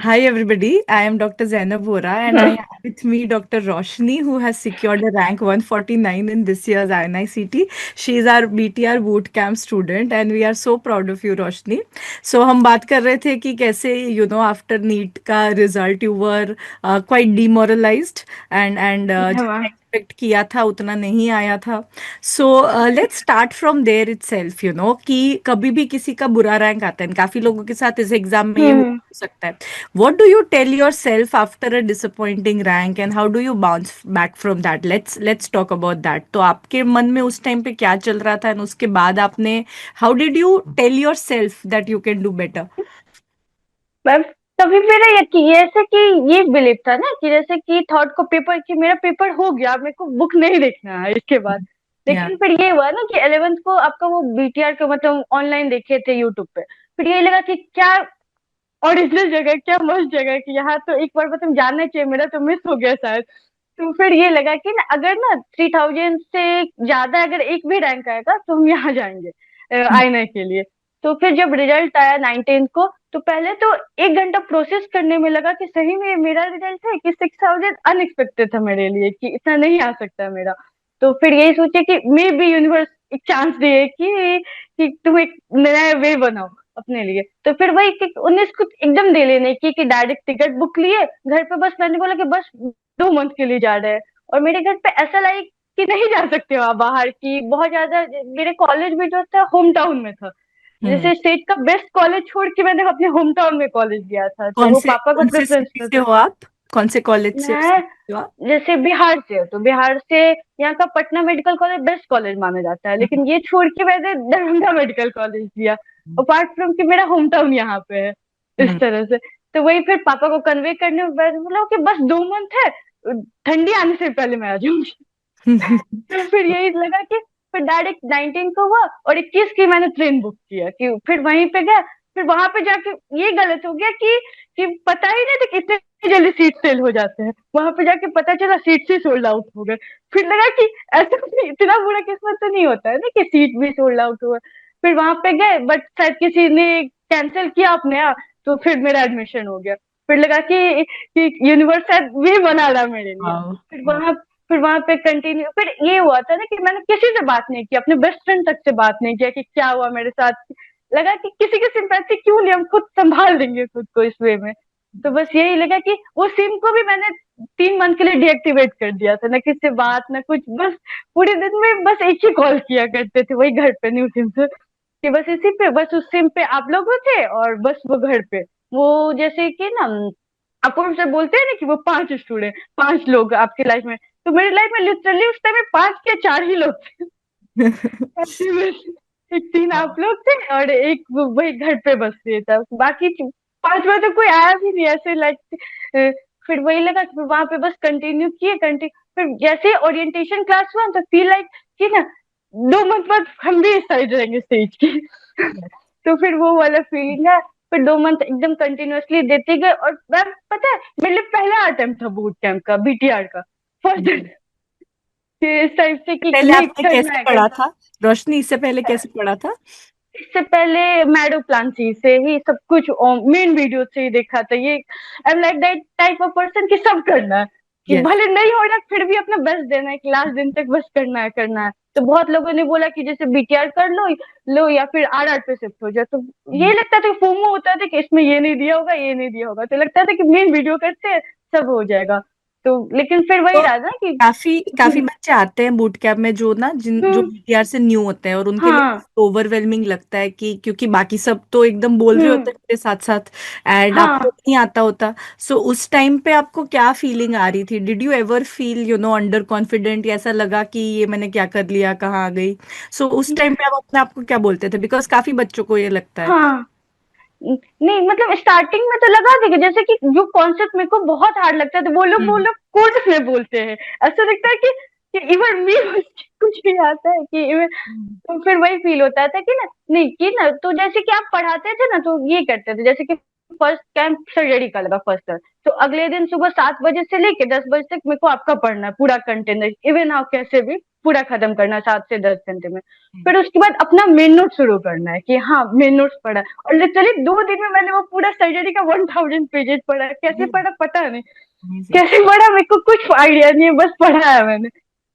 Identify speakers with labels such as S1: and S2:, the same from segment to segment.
S1: Hi everybody, I am Dr. Zainab Vora and I have with me Dr. Roshni who has secured a rank 149 in this year's INICT. She is our BTR boot camp student and we are so proud of you Roshni. So हम बात कर रहे थे कि कैसे after NEET का result you were quite demoralized and
S2: हाँ।
S1: जितना एक्सपेक्ट किया था उतना नहीं आया था. So let's start from there itself कि कभी भी किसी का बुरा रैंक आता है. काफी लोगों के साथ इस एग्जाम में ये हो
S2: हम्म
S1: सकता है. What do you tell yourself after a disappointing rank and how do you bounce back from that? Let's talk about that. तो आपके मन में उस टाइम पे क्या चल रहा था and उसके बाद आपने how did you tell yourself that you can do better?
S2: मैं तभी मेरा यकीन ऐसे कि ये बिलीव था ना कि जैसे कि थॉट को पेपर कि मेरा पेपर हो गया, मेरे को बुक नहीं देखना है इसके बाद।
S1: Yeah.
S2: लेकिन फिर ये हुआ ना कि 11th को आपका वो बीटीआर का मतलब ऑनलाइन देखे थे यूट्यूब पे। फिर ये लगा कि क्या ओरिजिनल जगह, क्या मस्त जगह है कि यहाँ तो एक बार मतलब जानना चाहिए, मेरा तो मिस हो गया शायद। तो फिर ये लगा कि ना अगर ना 3000 से ज्यादा अगर एक भी रैंक आएगा तो हम यहाँ जाएंगे आईना के लिए। तो फिर जब रिजल्ट आया 19 को, तो पहले तो 1 घंटा प्रोसेस करने में लगा कि सही में ये मेरा रिजल्ट है कि 6000 अनएक्सपेक्टेड था मेरे लिए कि इतना नहीं आ सकता मेरा। तो फिर यही सोचे कि मे बी यूनिवर्स एक चांस दिए कि तुम एक नया वे बनाओ अपने लिए। तो फिर वही कि 19 को एकदम दे लेने की कि डायरेक्ट टिकट बुक लिए घर पे, बस मैंने बोला कि बस 2 मंथ के लिए जा रहे हैं। और मेरे घर पे ऐसा लाई कि नहीं जा सकते वहां बाहर की, बहुत ज्यादा। मेरे कॉलेज भी जो था होम टाउन में था,
S1: हम्म.
S2: जैसे स्टेट का बेस्ट कॉलेज छोड़ के मैंने अपने होम टाउन में कॉलेज लिया था, तो
S1: कौन
S2: वो
S1: से
S2: पापा का
S1: कौन से
S2: प्रेफरेंस
S1: सिटी
S2: में
S1: से
S2: था।
S1: हो आप? कौन से कॉलेज से
S2: मैं
S1: हो आप?
S2: जैसे बिहार से हूँ, तो बिहार से यहाँ का Patna medical college best college माना जाता है,
S1: हम्म.
S2: लेकिन ये छोड़ के मैंने दरभंगा मेडिकल कॉलेज लिया। अपार्ट फ्रॉम कि मेरा होम टाउन यहाँ पे है, इस
S1: हम्म.
S2: तरह से। तो वही फिर पापा को कन्वे करने में मैंने बोला कि बस 2 मंथ है, ठंडी आने से पहले मैं आ जाऊंगी। तो फिर यही लगा कि फिर डायरेक्ट 19 को हुआ और 21 की मैंने ट्रेन बुक किया कि फिर वहीं पे गया। फिर वहां पे जाके ये गलत हो गया कि पता ही नहीं था कि इतने जल्दी सीट सेल हो जाते हैं। वहां पे जाके पता चला सीट से सोल्ड आउट हो गए। फिर लगा कि ऐसा इतना बुरा किस्मत तो नहीं होता है ना कि सीट भी सोल्ड आउट हुआ। फिर वहां पे गए बट शायद किसी ने कैंसिल किया अपने आप, तो फिर मेरा एडमिशन हो गया। फिर लगा कि यूनिवर्स शायद ये बना रहा मेरे लिए।
S1: वाओ.
S2: फिर वहां फिर वहां पे कंटिन्यू फिर ये हुआ था ना कि मैंने किसी से बात नहीं की, अपने बेस्ट फ्रेंड तक से बात नहीं किया कि क्या हुआ मेरे साथ। लगा कि किसी की सिंपैथी क्यों नहीं, हम खुद संभाल देंगे खुद को इस वे में। तो बस यही लगा कि वो सिम को भी मैंने 3 मंथ के लिए डीएक्टिवेट कर दिया था, ना किसी से बात ना कुछ, बस पूरे दिन में बस एक ही कॉल किया करते थे वही घर पे न्यू सिम से, कि बस इसी पे, बस उस सिम पे आप लोग थे और बस वो घर पे। वो जैसे कि ना आप उनसे बोलते हैं ना कि वो 5 स्टूडेंट, 5 लोग आपकी लाइफ में, तो मेरी लाइफ में लिटरली उस टाइम में 5 या 4 ही लोग थे। ऐसे में एक 3 आप लोग थे और एक वही घर पे बस ये था, बाकी 5 बार तो कोई आया भी नहीं ऐसे लाइक। फिर वही लगा कि फिर वहां पे बस कंटिन्यू किए कंटिन्यू। फिर जैसे ओरिएंटेशन क्लास हुआ तो फील लाइक कि ना 2 मंथ बाद हम भी इस साइड रहेंगे स्टेज की। तो फिर वो वाला फीलिंग है। फिर 2 मंथ एकदम कंटिन्यूअसली देते गए और मैम पता है मेरे लिए पहला अटेम्प्ट था बूट कैंप का बीटीआर का, फर्स्ट, इस टाइप से कि
S1: पहले
S2: नहीं
S1: आपने
S2: करना
S1: कैसे
S2: है
S1: पढ़ा
S2: करना।
S1: था? रोशनी इससे पहले कैसे पढ़ा था?
S2: इससे पहले मैडो प्लांसी से ही सब कुछ मेन वीडियो से ही देखा था ये। I am like that type of person कि सब करना है, कि
S1: यस.
S2: भले नहीं हो रहा फिर भी अपना बेस्ट देना है कि लास्ट दिन तक बस करना है करना है। तो बहुत लोगों ने बोला कि जैसे बीटीआर कर लो लो या फिर आरआर पे शिफ्ट हो जाए। तो ये लगता था कि फोमो होता था कि इसमें ये नहीं दिया होगा ये नहीं दिया होगा, तो लगता था कि मेन वीडियो करते हैं सब हो जाएगा। तो लेकिन फिर वही
S1: तो
S2: रहा ना कि
S1: काफी काफी बच्चे आते हैं बूट कैंप में जो ना जो
S2: हम्म,
S1: बीटीआर से न्यू होते हैं और उनके लिए
S2: हाँ
S1: ओवरवेलमिंग लगता है कि क्योंकि बाकी सब तो एकदम बोल रहे होते
S2: हम्म
S1: हैं मेरे साथ साथ एंड
S2: हाँ।
S1: आपको नहीं आता होता. सो उस टाइम पे आपको क्या फीलिंग आ रही थी? Did you ever feel under confident या ऐसा लगा कि ये मैंने क्या कर लिया, कहाँ आ गई? सो उस टाइम पे आप अपने आप को क्या बोलते थे? बिकॉज काफी बच्चों को ये लगता है.
S2: हाँ नहीं मतलब स्टार्टिंग में तो लगा था कि जैसे कि जो कॉन्सेप्ट मेरे को बहुत हार्ड लगता है, तो वो लोग
S1: हम्म.
S2: कोर्स में बोलते हैं। ऐसा लगता है कि इवन मी कुछ भी आता है कि इवन।
S1: हम्म.
S2: तो फिर वही फील होता था कि ना नहीं कि ना, तो जैसे कि आप पढ़ाते थे ना तो ये करते थे जैसे कि फर्स्ट कैंप सर्जरी का लगा फर्स्ट टाइम, तो अगले दिन सुबह 7 बजे से लेके 10 बजे तक मेरे को आपका पढ़ना है पूरा कंटेनर इवन हाउ कैसे भी। पूरा खत्म करना है 7 से 10 घंटे में। फिर उसके बाद अपना मेन नोट शुरू करना है कि हाँ मेन नोट्स पढ़ा है। और लिटरली 2 दिन में मैंने वो पूरा सर्जरी का 1000 पेजेस पढ़ा है। कैसे पढ़ा पता नहीं,
S1: अमेजिंग।
S2: कैसे पढ़ा मेरे को कुछ आइडिया नहीं है, बस पढ़ा है मैंने।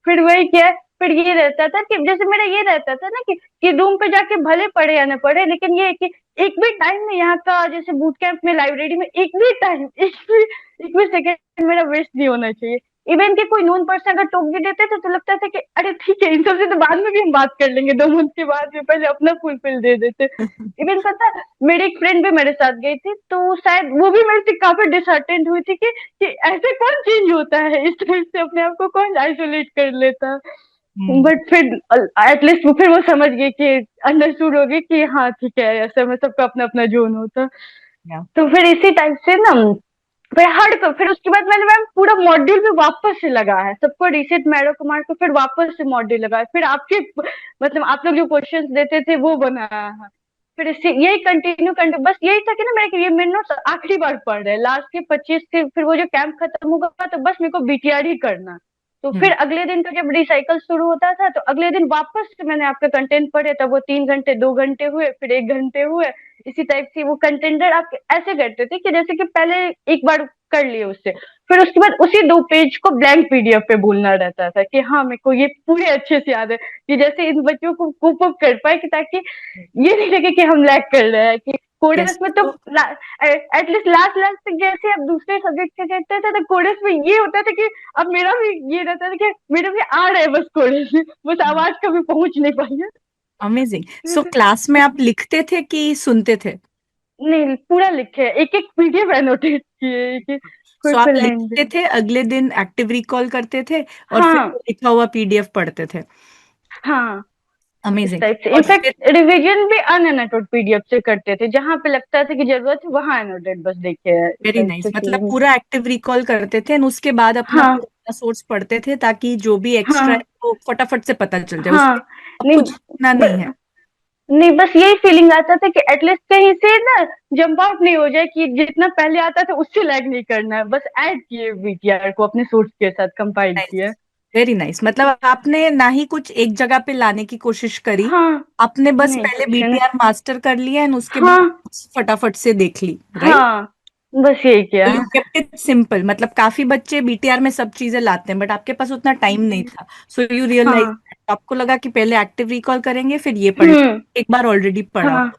S2: फिर वही क्या है, फिर ये रहता था कि जैसे मेरा ये रहता था ना कि रूम पे जाके भले पढ़े या ना पढ़े, लेकिन ये है कि एक भी टाइम में यहाँ का जैसे बूट कैंप में लाइब्रेरी में एक भी टाइम एक भी सेकंड मेरा वेस्ट नहीं होना चाहिए। इवन के कोई नोन पर्सन अगर टोक भी देते थे तो लगता था कि अरे ठीक है, इन सबसे तो बाद में भी हम बात कर लेंगे 2 मंथ के बाद में, पहले अपना फुलफिल दे देते। इवन पता है, मेरी एक फ्रेंड भी मेरे साथ गई थी, तो शायद वो भी मेरे से काफी डिसअटेंड हुई थी कि ऐसे कौन चेंज होता है, इस तरह से अपने आप को कौन आइसोलेट कर लेता है।
S1: हम्म।
S2: बट फिर एटलीस्ट वो फिर वो समझ गई कि अंडरस्टूड हो गई कि हाँ ठीक है, ऐसा में सबका अपना अपना जोन होता।
S1: या।
S2: तो फिर इसी टाइप से ना, फिर हट कर फिर उसके बाद मैंने मैम पूरा मॉड्यूल भी वापस से लगा है, सबको रीसेट मैरो को मार के फिर वापस से मॉड्यूल लगाया, फिर आपके मतलब आप लोग जो क्वेश्चंस देते थे वो बनाया है। फिर इससे यही कंटिन्यू कंटिन्यू बस यही था कि ना मेरे ये मेरे नोट्स आखिरी बार पढ़ रहे हैं लास्ट के 25 से, फिर वो जो कैंप खत्म होगा तो बस मेरे को बीटीआर ही करना। तो फिर
S1: हम्म।
S2: अगले दिन का जब रिसाइकल शुरू होता था तो अगले दिन वापस से मैंने आपका कंटेंट पढ़े, तब वो 3 घंटे 2 घंटे हुए, फिर 1 घंटे हुए। इसी टाइप से वो कंटेंटर आप ऐसे करते थे कि जैसे कि पहले एक बार कर लिए उससे, फिर उसके बाद उसी 2 पेज को ब्लैंक पीडीएफ पे बोलना रहता था कि हाँ मेरे को ये पूरे अच्छे से याद है, कि जैसे इन बच्चों को कोप अप कर पाए, कि ताकि ये नहीं लगे कि हम लैग कर रहे हैं। कि
S1: यस।
S2: कोडर्स में तो
S1: तो
S2: एटलीस्ट लास्ट लास्ट तक जैसे अब दूसरे सब्जेक्ट के कहते थे तो कोडर्स में ये होता था कि अब मेरा भी ये रहता था कि मेरा भी आ रहा है बस कोडर्स में, बस आवाज कभी पहुंच नहीं पाई है।
S1: अमेजिंग। सो क्लास में आप लिखते थे कि सुनते थे?
S2: नहीं पूरा लिखे, एक एक पीडीएफ एनोटेट किए, एक कोई
S1: सो आप
S2: कोई लाइन भी।
S1: लिखते थे, अगले दिन एक्टिव रिकॉल करते थे, और फिर
S2: हाँ
S1: वो लिखा हुआ पीडीएफ पढ़ते थे?
S2: हाँ, इस
S1: अमेजिंग।
S2: टाइप से
S1: और
S2: इनफैक्ट
S1: फिर
S2: रिवीजन भी अनएनोटेड पीडीएफ से करते थे, जहां पे लगता था कि जरूरत है वहां एनोटेड बस देखे है, इस
S1: वेरी
S2: टाइप
S1: नाइस,
S2: से
S1: मतलब
S2: फीलिंग।
S1: पूरा एक्टिव रिकॉल करते थे और उसके बाद अपना
S2: हाँ
S1: पूरा सोर्स पढ़ते थे, ताकि जो भी एक्स्ट्रा है
S2: हाँ
S1: वो फटाफट से पता चल जाए,
S2: हाँ।
S1: उसके अब
S2: नहीं
S1: कुछ लिखना नहीं है।
S2: नहीं बस यही फीलिंग आता था कि एटलीस्ट कहीं से ना जंप आउट नहीं हो जाए, कि जितना पहले आता था उससे लैग नहीं करना है, बस ऐड किए बीटीआर को अपने सोर्स के साथ कंपाइल किया।
S1: Nice, very nice. मतलब आपने ना ही कुछ एक जगह पे लाने की कोशिश करी,
S2: हाँ
S1: आपने बस
S2: नहीं
S1: पहले
S2: कुछ है ना।
S1: बीटीआर मास्टर कर लिया एंड उसके बाद
S2: हाँ
S1: फटाफट से देख ली, राइट?
S2: हाँ, बस यही किया।
S1: तो यू केप्ट इट सिंपल। मतलब काफी बच्चे बीटीआर में सब चीजें लाते हैं, बट आपके पास उतना टाइम नहीं था, सो यू रियलाइज,
S2: हाँ
S1: आपको लगा कि पहले एक्टिव रिकॉल करेंगे फिर ये पढ़
S2: हम्म।
S1: लेंगे, एक बार ऑलरेडी पढ़ा
S2: हाँ
S1: हो।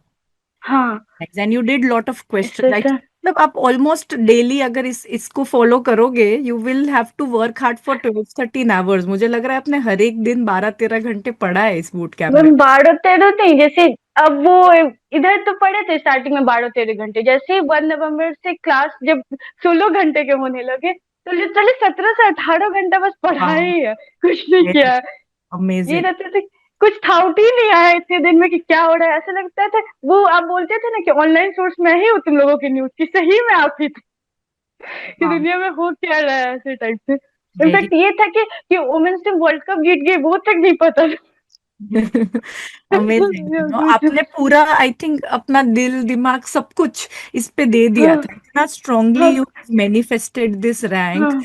S2: हाँ,
S1: and you did lot of question,
S2: इससे
S1: आई
S2: था।
S1: थिंक। मतलब आप ऑलमोस्ट डेली अगर इसको फॉलो करोगे, you will have to work hard for 12-13 hours. मुझे लग रहा है आपने हर एक दिन 12-13 घंटे पढ़ा है इस बूट कैंप में।
S2: मैम 12 13 नहीं, जैसे अब वो इधर तो पढ़े थे स्टार्टिंग में 12 13 घंटे, जैसे ही 1 नवंबर से क्लास जब 16 घंटे के होने लगे तो लिटरली 17 से 18 घंटा बस पढ़ा
S1: हाँ,
S2: ही है, कुछ नहीं
S1: वेरी
S2: किया है। ये
S1: अमेजिंग।
S2: रहते थे, कुछ थाउट ही नहीं आया इतने दिन में कि क्या हो रहा है, ऐसा लगता था। वो आप बोलते थे ना कि ऑनलाइन सोर्स में ही हूँ तुम लोगों की न्यूज की, सही में आप ही थे कि
S1: हाँ,
S2: दुनिया में हो क्या रहा है, ऐसे टाइप से।
S1: वेरी
S2: इनफैक्ट ये था कि वुमेन्स टीम वर्ल्ड कप जीत गई, वो तक नहीं पता
S1: अमेजिंग।
S2: था।
S1: आपने पूरा, आई थिंक, अपना दिल दिमाग सब कुछ इस पे दे दिया
S2: हाँ
S1: था, इतना स्ट्रांगली
S2: हाँ
S1: यू मैनिफेस्टेड दिस रैंक।
S2: हाँ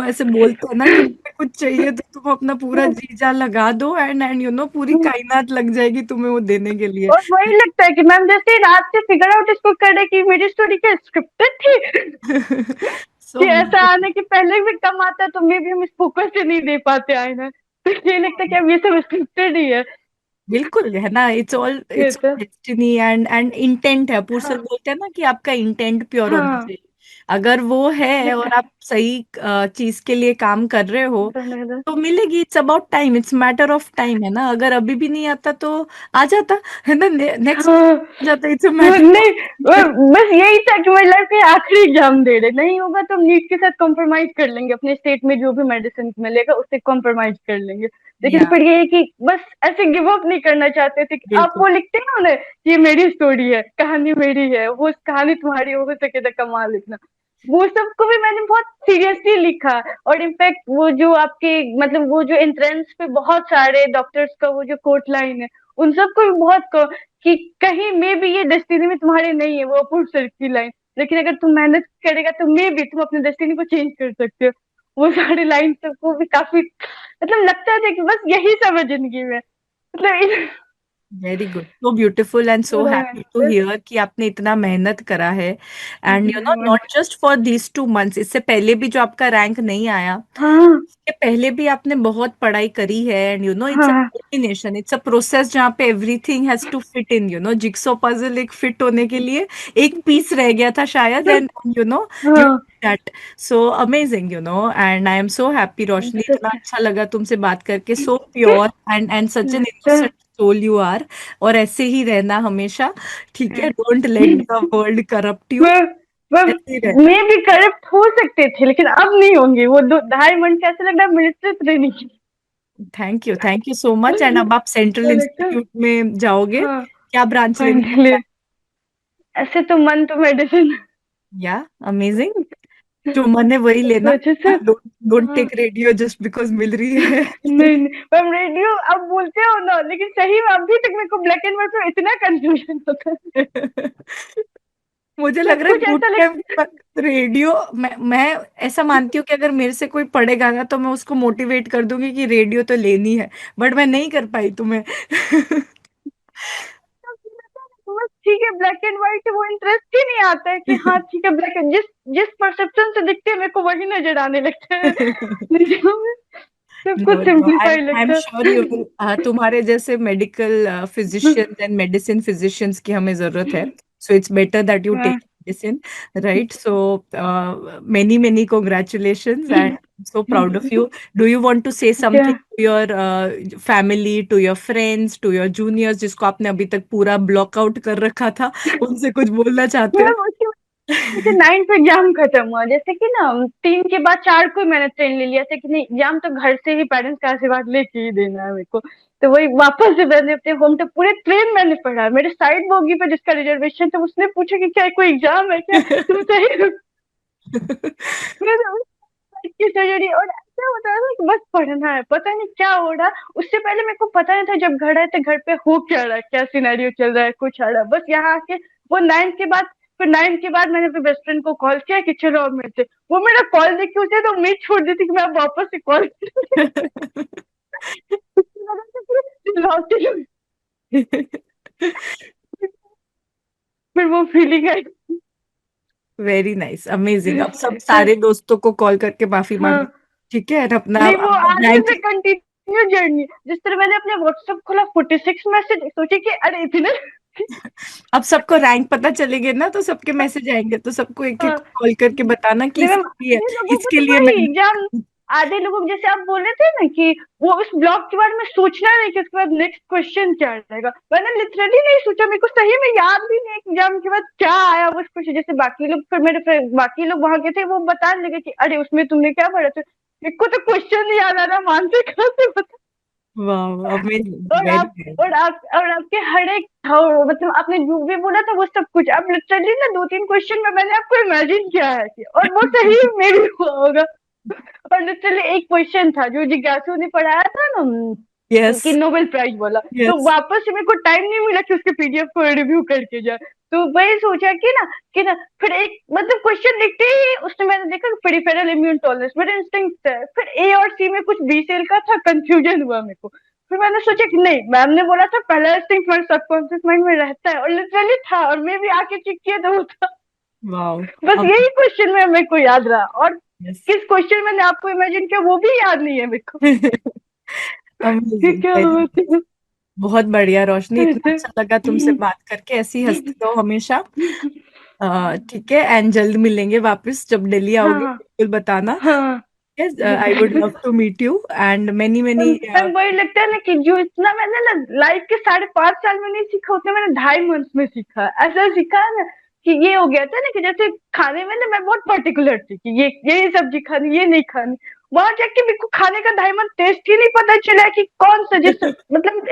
S1: ऐसे बोलते हैं ना कि तुम्हें कुछ चाहिए तो तुम अपना पूरा जी जान लगा दो, एंड पूरी
S2: हाँ।
S1: कायनात लग जाएगी तुम्हें वो देने के लिए।
S2: और वही लगता है कि मैम जैसे रात से फिगर आउट इसको कर रहे कि मेरी स्टोरी क्या स्क्रिप्टेड थी,
S1: सो
S2: कि ऐसा आने के पहले भी कम आता तो मे भी हम इस फोकस से नहीं दे पाते आए ना, तो ये लगता है कि अब ये सब स्क्रिप्टेड ही है।
S1: बिल्कुल है ना, इट्स ऑल
S2: ये
S1: इट्स
S2: तो
S1: डेस्टिनी एंड इंटेंट है। अपूर सर
S2: हाँ
S1: बोलते हैं ना कि आपका इंटेंट प्योर होना
S2: हाँ,
S1: चाहिए। अगर वो है और आप सही चीज के लिए काम कर रहे हो तो मिलेगी। It's about time, it's matter of time, है ना? अगर अभी भी नहीं आता तो आ जाता, है ना, नेक्स्ट
S2: हाँ
S1: जाता। इट्स अ
S2: वो
S1: मैटर
S2: नहीं,
S1: ऑफ
S2: बस यही था कि मेरी लाइफ के आखिरी एग्जाम दे रहे, नहीं होगा तो नीट के साथ कॉम्प्रोमाइज कर लेंगे, अपने स्टेट में जो भी मेडिसिन मिलेगा उससे कॉम्प्रोमाइज कर लेंगे। लेकिन
S1: या।
S2: फिर ये है कि बस ऐसे गिव अप नहीं करना चाहते थे कि आप
S1: बिल्कुल।
S2: वो लिखते हैं ना उन्हें, ये मेरी स्टोरी है, कहानी मेरी है, वो कहानी तुम्हारी हो सके तो कमाल लिखना, वो सब को भी मैंने बहुत सीरियसली लिखा। और इनफैक्ट वो जो आपके मतलब वो जो एंट्रेंस पे बहुत सारे डॉक्टर्स का वो जो कोट लाइन है, उन सबको भी बहुत कि कहीं में भी ये डेस्टिनी में तुम्हारे नहीं है, वो अपूर्व सर की लाइन, लेकिन अगर तुम मेहनत करेगा तो मे भी तुम अपने डेस्टिनी को चेंज कर सकते हो। वो सारे लाइन सबको भी काफी मतलब लगता था कि बस यही सब है जिंदगी में, मतलब
S1: very good, so beautiful and so
S2: पूरा
S1: हैप्पी टू हियर कि आपने इतना मेहनत करा है। एंड यू नो,
S2: धन्यवाद।
S1: Not just for these 2 months, इससे पहले भी जो आपका रैंक नहीं आया,
S2: हाँ
S1: इसके पहले भी आपने बहुत पढ़ाई करी है। And you know, it's a
S2: हाँ
S1: कॉम्बिनेशन, इट्स अ प्रोसेस जहाँ पे everything has to fit in, you know, jigsaw puzzle एक फिट होने के लिए एक पीस रह गया था शायद, एंड यू नो, यू
S2: हाँ।
S1: That. So amazing, you know, and I am so happy Roshni, इतना अच्छा लगा तुमसे बात करके, so pure and such an innocent soul you are. और ऐसे ही रहना हमेशा, ठीक है? Don't let the world corrupt you,
S2: मैं मैं
S1: ऐसे ही रहना।
S2: मैं भी करप्ट हो सकते थे, लेकिन अब नहीं होंगे। वो 2 ढाई मंथ कैसे लग रहा है मिनिस्ट्री ट्रेनिंग की।
S1: Thank you so much. And अब आप सेंट्रल
S2: तो लगता है
S1: इंस्टीट्यूट में जाओगे,
S2: हाँ
S1: क्या ब्रांच लेने का
S2: फाइनली।
S1: प्लान?
S2: ऐसे तो मन तो मेडिसिन
S1: या अमेजिंग, जो मन है वही लेना।
S2: सोचे से।
S1: डोंट डोंट
S2: हाँ
S1: टेक रेडियो जस्ट बिकॉज मिल रही है।
S2: नहीं नहीं मैम, रेडियो अब बोलते हो ना, लेकिन सही में अभी तक मेरे को ब्लैक एंड व्हाइट में इतना कंफ्यूजन होता है।
S1: मुझे लग
S2: सब
S1: रहा है
S2: कुछ
S1: बूट
S2: ऐसा
S1: कैंप
S2: लगता
S1: पर रेडियो, मैं ऐसा मानती हूँ कि अगर मेरे से कोई पढ़ेगा ना तो मैं उसको मोटिवेट कर दूंगी कि रेडियो तो लेनी है, बट मैं नहीं कर पाई तुम्हें।
S2: है बस ठीक है, ब्लैक एंड व्हाइट है, वो इंटरेस्ट ही नहीं आता है कि हाँ ठीक है ब्लैक एंड, जिस जिस परसेप्शन से दिखते हैं मेरे को वही नजर आने लगता है। सब
S1: नो
S2: कुछ
S1: नो,
S2: सिंप्लीफाई
S1: आई एम
S2: लगता
S1: श्योर यू विल। तुम्हारे जैसे medical physicians and medicine physicians की हमें जरूरत है। So it's better that you take
S2: है।
S1: Medicine, right? So many many congratulations and so proud of you. Do you want to say
S2: क्या
S1: something to your family, to your friends, to your juniors, जिसको आपने अभी तक पूरा block out कर रखा था, उनसे कुछ बोलना चाहते
S2: मैम, उसके जैसे
S1: हो?
S2: 9th एग्जाम खत्म हुआ, जैसे कि ना 3 के बाद 4 को ही मैंने ट्रेन ले लिया, ऐसे कि नहीं एग्जाम तो घर से ही पेरेंट्स का आशीर्वाद लेके ही देना है मेरे को। तो वही वापस से मैंने अपने होम तो पूरे ट्रेन मैंने पढ़ा। मेरे साइड बोगी पे जिसका रिजर्वेशन था उसने पूछा कि क्या कोई एग्जाम है क्या, तुम सही हो? मैं तो उस साइड की सर्जरी, और ऐसा होता है ना कि बस पढ़ना है, पता नहीं क्या हो रहा। उससे पहले मेरे को पता नहीं था जब घर आए तो घर पे हो क्या रहा है, क्या सिनेरियो चल रहा है, कुछ आ रहा है, बस यहाँ आके वो 9th के बाद। फिर 9th के बाद मैंने अपने बेस्ट फ्रेंड को कॉल किया कि चलो अब मेरे से, वो मेरा कॉल देख के उसे तो उम्मीद छोड़ दी थी कि मैं अब वापस से कॉल उसकी वजह से फिर चिल्लाती हुई, फिर वो फीलिंग आई।
S1: Very nice, amazing. अब सब सारे दोस्तों को कॉल करके माफी मांगो,
S2: हाँ
S1: ठीक है? और अपना
S2: नहीं, वो आगे
S1: रैंक,
S2: से कंटिन्यू जर्नी। जिस तरह मैंने अपने व्हाट्सएप खोला 46 मैसेज, सोचे कि अरे इतने
S1: अब सबको रैंक पता चलेंगे ना तो सबके मैसेज आएंगे, तो सबको एक एक
S2: हाँ,
S1: कॉल करके बताना कि
S2: नहीं मैम,
S1: इसके लिए,
S2: आधे लोगों को
S1: इसके
S2: तो
S1: लिए
S2: वही
S1: मैं।
S2: एग्जाम, आधे लोगों को जैसे आप बोल रहे थे ना कि वो उस ब्लॉक के बारे में सोचना नहीं कि उसके बाद नेक्स्ट क्वेश्चन क्या रहेगा, मैंने लिटरली नहीं सोचा। मेरे को सही में याद भी नहीं एग्जाम के बाद क्या आया उस क्वेश्चन। जैसे बाकी लोग, फिर मेरे फ्रेंड बाकी लोग वहां के थे, वो बताने लगे कि अरे उसमें तुमने क्या पढ़ा था। मेरे को तो क्वेश्चन नहीं याद आ रहा, मानते कहाँ से बता।
S1: वाह, अमेजिंग,
S2: और
S1: वेरी
S2: आप
S1: गुड।
S2: और आपके हर एक मतलब आपने जो भी बोला था वो सब कुछ, अब लिटरली ना 2 3 क्वेश्चन में मैंने आपको इमेजिन किया है कि, और वो सही में भी हुआ होगा। और लिटरली एक क्वेश्चन था जो जिज्ञासु ने पढ़ाया था ना,
S1: यस,
S2: कि नोबेल प्राइज वाला। तो
S1: यस।
S2: वापस से मेरे को टाइम नहीं मिला कि उसके पीडीएफ को रिव्यू करके जाए। तो वही सोचा कि ना फिर एक मतलब क्वेश्चन लिखते ही उसने मैंने देखा पेरिफेरल इम्यून टॉलरेंस, मेरे इंस्टिंक्ट है। फिर ए और सी में कुछ बी सेल का था, कंफ्यूजन हुआ मेरे को। फिर मैंने सोचा कि नहीं, मैम ने बोला था पहला इंस्टिंक्ट हमारे सबकॉन्शियस माइंड में रहता है, और लिटरली था, और मैं भी आके चेक किया तो वो था।
S1: वाह,
S2: बस
S1: अब
S2: यही क्वेश्चन में मेरे को याद रहा, और
S1: यस।
S2: किस क्वेश्चन मैंने आपको इमेजिन किया वो भी याद नहीं है मेरे को कि
S1: अमेजिंग,
S2: क्या
S1: वेरी
S2: हुआ
S1: गुड। बहुत बढ़िया रोशनी, इतना
S2: था।
S1: अच्छा लगा तुमसे बात करके, ऐसी ही हंसते रहो हमेशा। ठीक है, एंड जल्द मिलेंगे वापस, जब दिल्ली आओगे
S2: हाँ
S1: बिल्कुल बताना।
S2: हाँ।
S1: Yes, I would love to meet you and many many.
S2: Ma'am वही लगता है ना कि जो इतना मैंने ना लाइफ के 5.5 साल में नहीं सीखा, उतना मैंने 2.5 मंथ में सीखा। ऐसा सीखा है ना कि ये हो गया था ना कि जैसे खाने में ना मैं बहुत पर्टिकुलर थी कि ये सब्जी खानी, ये नहीं खानी। वहां जाके मेरे को खाने का 2.5 मंथ टेस्ट ही नहीं पता चला कि कौन सा, जिस मतलब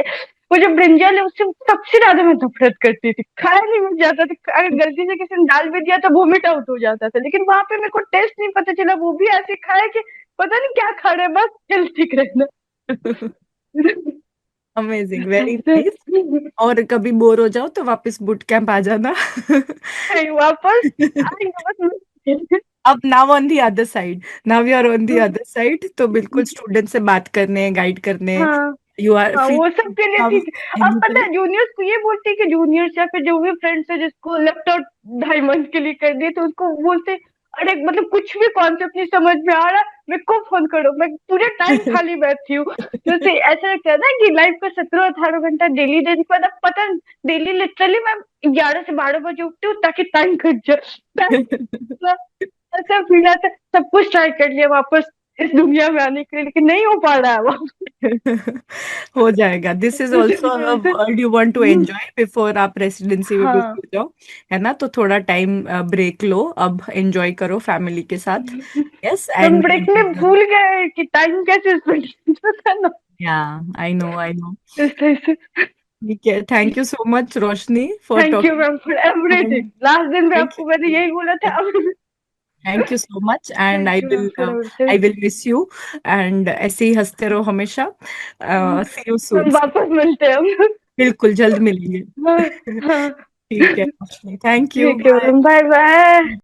S2: वो जो ब्रिंजल है उससे सबसे ज्यादा मैं नफरत करती थी, खाया नहीं मिल जाता था। अगर गलती से किसी ने डाल भी दिया तो वोमिट आउट हो जाता था, लेकिन वहां पे मेरे को टेस्ट नहीं पता चला, वो भी ऐसे खाया कि पता नहीं क्या खा रहे हैं, बस चल ठीक रहना।
S1: Amazing, very nice. और कभी बोर हो जाओ तो वापस बूट कैंप आ जाना।
S2: नहीं वापस आएंगे बस।
S1: अब now on the other side, now you are on the other side, तो बिल्कुल स्टूडेंट से बात करने, गाइड करने,
S2: हाँ
S1: यू आर
S2: हाँ,
S1: फ्री
S2: वो
S1: टू
S2: सब के लिए
S1: कम
S2: ठीक है। अब पता
S1: एनीटाइम।
S2: है जूनियर्स को ये बोलते हैं कि जूनियर्स या फिर जो भी फ्रेंड्स है जिसको लेफ्ट आउट 2.5 मंथ के लिए कर दिए, तो उसको बोलते हैं, अरे मतलब कुछ भी कॉन्सेप्ट नहीं समझ में आ रहा, मेरे को फोन करो, मैं पूरे टाइम खाली बैठी हूँ। जैसे ऐसा लगता है ना कि लाइफ का 17-18 घंटा डेली देने के बाद, अब पता, डेली लिटरली मैं 11 से 12 बजे उठती हूँ ताकि टाइम कट जाए। ऐसा फील आता है, सब कुछ ट्राई कर लिया वापस इस दुनिया में आने के लिए, लेकिन नहीं हो पा रहा है वो।
S1: हो जाएगा। This is also a world you want to enjoy before आप रेसिडेंसी में
S2: हाँ।
S1: घुस जाओ, है ना? तो थोड़ा टाइम ब्रेक लो, अब एंजॉय करो फैमिली के साथ। यस
S2: हम
S1: एंड
S2: ब्रेक में भूल गए कि टाइम कैसे स्पेंड करना था ना,
S1: या आई नो, आई नो।
S2: इस तरह से।
S1: ठीक है, thank you so much Roshni for
S2: thank you
S1: talking.
S2: Ma'am for everything, last दिन में
S1: थैंक
S2: आपको मैंने यही बोला था अब।
S1: Thank you so much and
S2: thank you ma'am for
S1: I
S2: everything.
S1: Will miss you, and ऐसे ही हंसते रहो हमेशा। सी यू सून।
S2: हम वापस मिलते हैं हम।
S1: बिल्कुल जल्द मिलेंगे।
S2: हाँ हाँ।
S1: ठीक है रोशनी, थैंक यू,
S2: ठीक है
S1: बाय।
S2: Ma'am, bye bye.